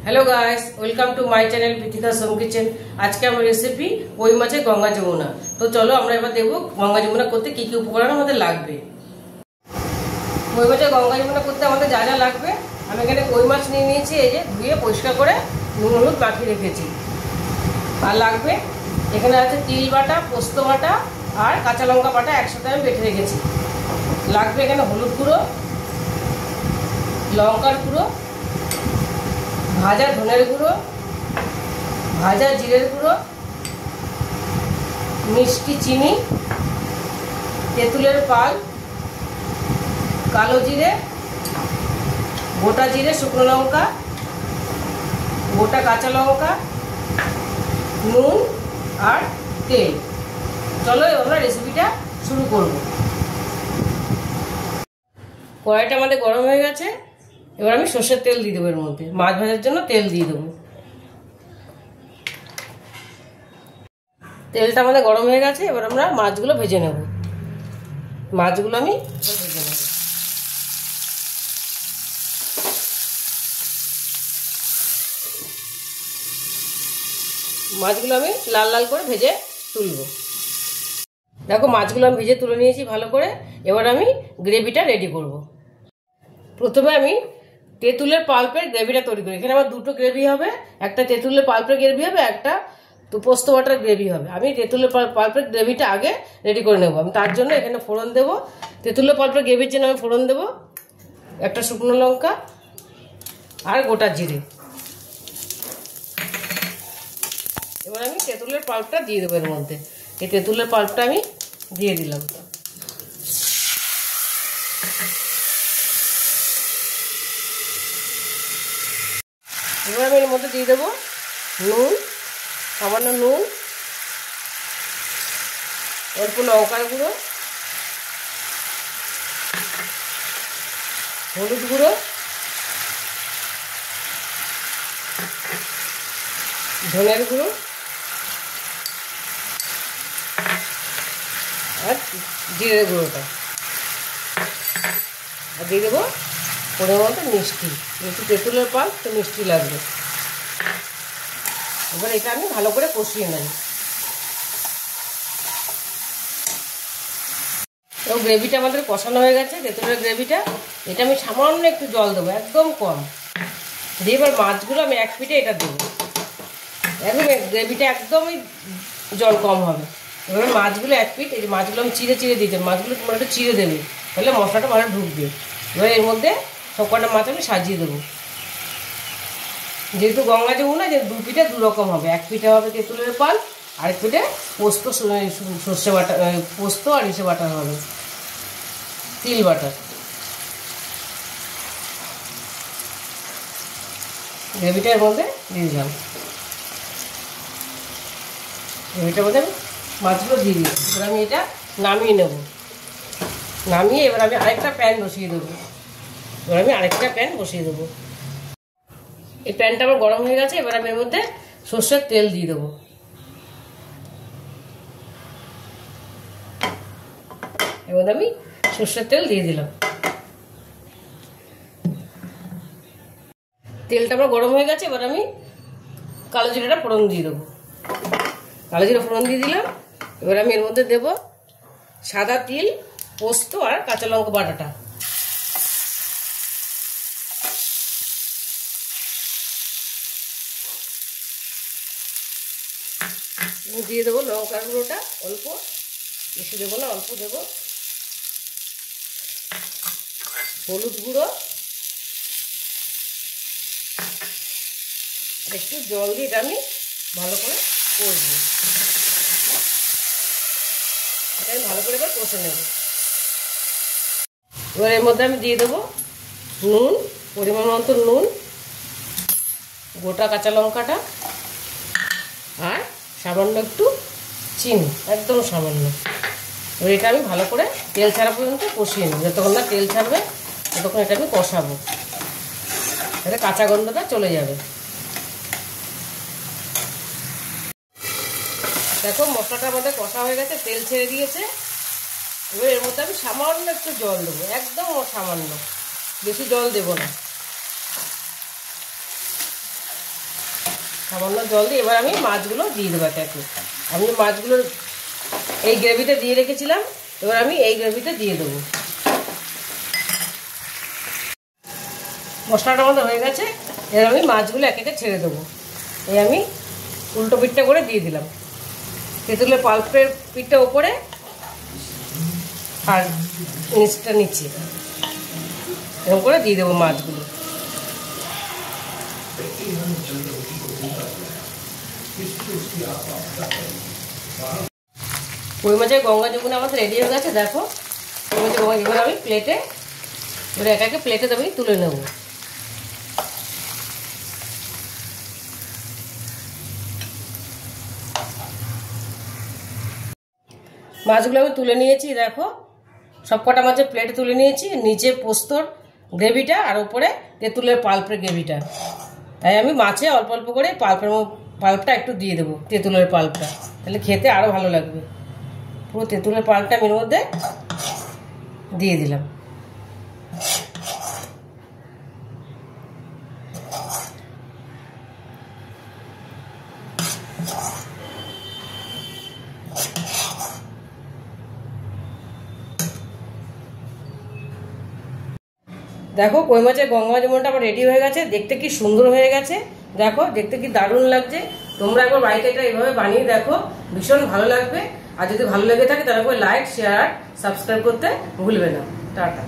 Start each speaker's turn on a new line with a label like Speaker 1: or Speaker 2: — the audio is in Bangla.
Speaker 1: Hello guys, welcome to my channel Vithika Som kitchen. आज के আমার রেসিপি কই মাছের গঙ্গা যমুনা। তো চলো আমরা এবার দেখব গঙ্গা যমুনা করতে কি কি উপকরণ আমাদের লাগবে। কই মাছের গঙ্গা যমুনা করতে আমাদের যা যা লাগবে, আমি এখানে কই মাছ নিয়ে নিয়েছি, এই যে ধুয়ে পরিষ্কার করে নুন হলুদ মাখিয়ে রেখেছি। আর লাগবে এখানে আছে তিল বাটা, পোস্ত বাটা আর কাঁচা লঙ্কা বাটা একসাথে আমি বেটে রেখেছি। লাগবে এখানে হলুদ গুঁড়ো, লঙ্কার গুঁড়ো, ভাজা ধনের গুঁড়ো, ভাজা জিরের গুঁড়ো, মিষ্টি চিনি, তেঁতুলের পাল, কালো জিরে, গোটা জিরে, শুকনো লঙ্কা, গোটা কাঁচা লঙ্কা, নুন আর তেল। চলো আমরা রেসিপিটা শুরু করব। কড়াইটা আমাদের গরম হয়ে গেছে, এবার আমি সর্ষের তেল দিয়ে দেবো। এর মধ্যে মাছ ভাজার জন্য তেল দিয়ে দেবো। তেলটা আমাদের গরম হয়ে গেছে, এবার আমরা মাছগুলো ভেজে নেব। মাছগুলো আমি ভেজে নেব। মাছগুলো আমি লাল লাল করে ভেজে তুলব। দেখো মাছগুলো আমি ভেজে তুলে নিয়েছি ভালো করে। এবার আমি গ্রেভিটা রেডি করব। প্রথমে আমি তেঁতুলের পাল্পের গ্রেভিটা তৈরি করি। এখানে আমার দুটো গ্রেভি হবে, একটা তেঁতুলের পাল্পের গ্রেভি হবে, একটা তো পোস্ত বাটার গ্রেভি হবে। আমি তেঁতুলের পাল্পের গ্রেভিটা আগে রেডি করে নেব। আমি তার জন্য এখানে ফোড়ন দেব। তেঁতুলের পাল্পের গ্রেভির জন্য আমি ফোড়ন দেব একটা শুকনো লঙ্কা আর গোটা জিরে। এবার আমি তেঁতুলের পাল্পটা দিয়ে দেবো এর মধ্যে। এই তেঁতুলের পাল্পটা আমি দিয়ে দিলাম। এবার আমি এর মধ্যে দিয়ে দেবো নুন, সামান্য নুন, অল্প লঙ্কার গুঁড়ো, হলুদ গুঁড়ো, ধনের গুঁড়ো আর জিরের গুঁড়োটা। আর দিয়ে দেবো পরিমাণ মতো মিষ্টি। একটু তেঁতুলের পাল তো মিষ্টি লাগবে। এবার এটা আমি ভালো করে কষিয়ে নেব। তো গ্রেভিটা আমাদের কষানো হয়ে গেছে, তেঁতুলের গ্রেভিটা। এটা আমি সামান্য একটু জল দেবো, একদম কম দিয়ে। এবার মাছগুলো আমি এক পিঠে এটা দেবো। একদম গ্রেভিটা একদমই জল কম হবে। এবার মাছগুলো এক পিঠ, এই যে মাছগুলো আমি চিড়ে চিড়ে দিতে, মাছগুলো তোমরা একটু চিড়ে দেবে, তাহলে মশলাটা ভালো ঢুকবে। এবার এর মধ্যে সব কটা মাছ আমি সাজিয়ে দেবো। যেহেতু গঙ্গা যমুনা, যে দু পিঠে দু রকম হবে। এক পিঠে হবে তেঁতুলের পাল, আরেক পিঠে পোস্ত, সর্ষে বাটা, পোস্ত আর ইসে বাটার হবে, তিল বাটার। গ্রেভিটার মধ্যে দিয়ে দিলাম। গ্রেভিটার মধ্যে আমি মাছগুলো দিয়ে দিই। এবার আমি এটা নামিয়ে নেব। নামিয়ে এবার আমি আরেকটা প্যান বসিয়ে দেবো। এবার আমি আরেকটা প্যান বসিয়ে দেবো। এই প্যানটা আমার গরম হয়ে গেছে। এবার আমি এর মধ্যে সর্ষের তেল দিয়ে দেবো। এবার আমি সর্ষের তেল দিয়ে দিলাম। তেলটা আমার গরম হয়ে গেছে। এবার আমি কালো জিরাটা ফোড়ন দিয়ে দেবো। কালো জিরা ফোড়ন দিয়ে দিলাম। এবার আমি এর মধ্যে দেব সাদা তিল, পোস্ত আর কাঁচা লঙ্কা বাটাটা। দিয়ে দেবো লঙ্কার গুঁড়োটা অল্প, বেশি দেবো না, অল্প দেবো। হলুদ গুঁড়ো, আর একটু জল দিয়ে এটা আমি ভালো করে কষবো। এটা আমি ভালো করে এবার কষে নেব। এবার এর মধ্যে আমি দিয়ে দেবো নুন, পরিমাণ মতো নুন, গোটা কাঁচা লঙ্কাটা আর সামান্য একটু চিনি, একদম সামান্য। এবার এটা আমি ভালো করে তেল ছাড়া পর্যন্ত কষিয়ে নেব। যতক্ষণ না তেল ছাড়বে ততক্ষণ এটা আমি কষাবো, এটা কাঁচা গন্ধটা চলে যাবে। দেখো মশলাটা আমাদের কষা হয়ে গেছে, তেল ছেড়ে দিয়েছে। এবার এর মধ্যে আমি সামান্য একটু জল দেবো, একদম সামান্য, বেশি জল দেব না। সামান্য জল দিয়ে এবার আমি মাছগুলো দিয়ে দেবো একে একে। আমি মাছগুলো এই গ্রেভিতে দিয়ে রেখেছিলাম, এবার আমি এই গ্রেভিতে দিয়ে দেবো। মশলাটা আমাদের হয়ে গেছে, এবার আমি মাছগুলো একে একে ছেড়ে দেবো। এই আমি উল্টো পিঠটা করে দিয়ে দিলাম, তেঁতুলের পাল্পের পিঠটা ওপরে আর নিচটা নিচে, এরকম করে দিয়ে দেবো মাছগুলো। কই মাছের গঙ্গা যমুনা আমাদের রেডি হয়ে গেছে। দেখো কই মাছের গঙ্গা, এবার আমি প্লেটে, এবার একে একে প্লেটে আমি তুলে নেব। মাছগুলো আমি তুলে নিয়েছি, দেখো সব কটা মাছের প্লেটে তুলে নিয়েছি। নিচে পোস্তর গ্রেভিটা আর উপরে তেঁতুলের পাল্পের গ্রেভিটা। তাই আমি মাছে অল্প অল্প করে পাল্পটা একটু দিয়ে দেবো, তেঁতুলের পাল্পটা, তাহলে খেতে আরও ভালো লাগবে। পুরো তেঁতুলের পাল্পটা আমি এর মধ্যে দিয়ে দিলাম। দেখো কই মাছের গঙ্গা যমুনাটা আমার রেডি হয়ে গেছে, দেখতে কি সুন্দর হয়ে গেছে। দেখো দেখতে কি দারুণ লাগছে। তোমরা একবার বাড়িতে এটা এইভাবে বানিয়ে দেখো, ভীষণ ভালো লাগবে। আর যদি ভালো লেগে থাকে তাহলে লাইক, শেয়ার, সাবস্ক্রাইব করতে ভুলবে না। টাটা।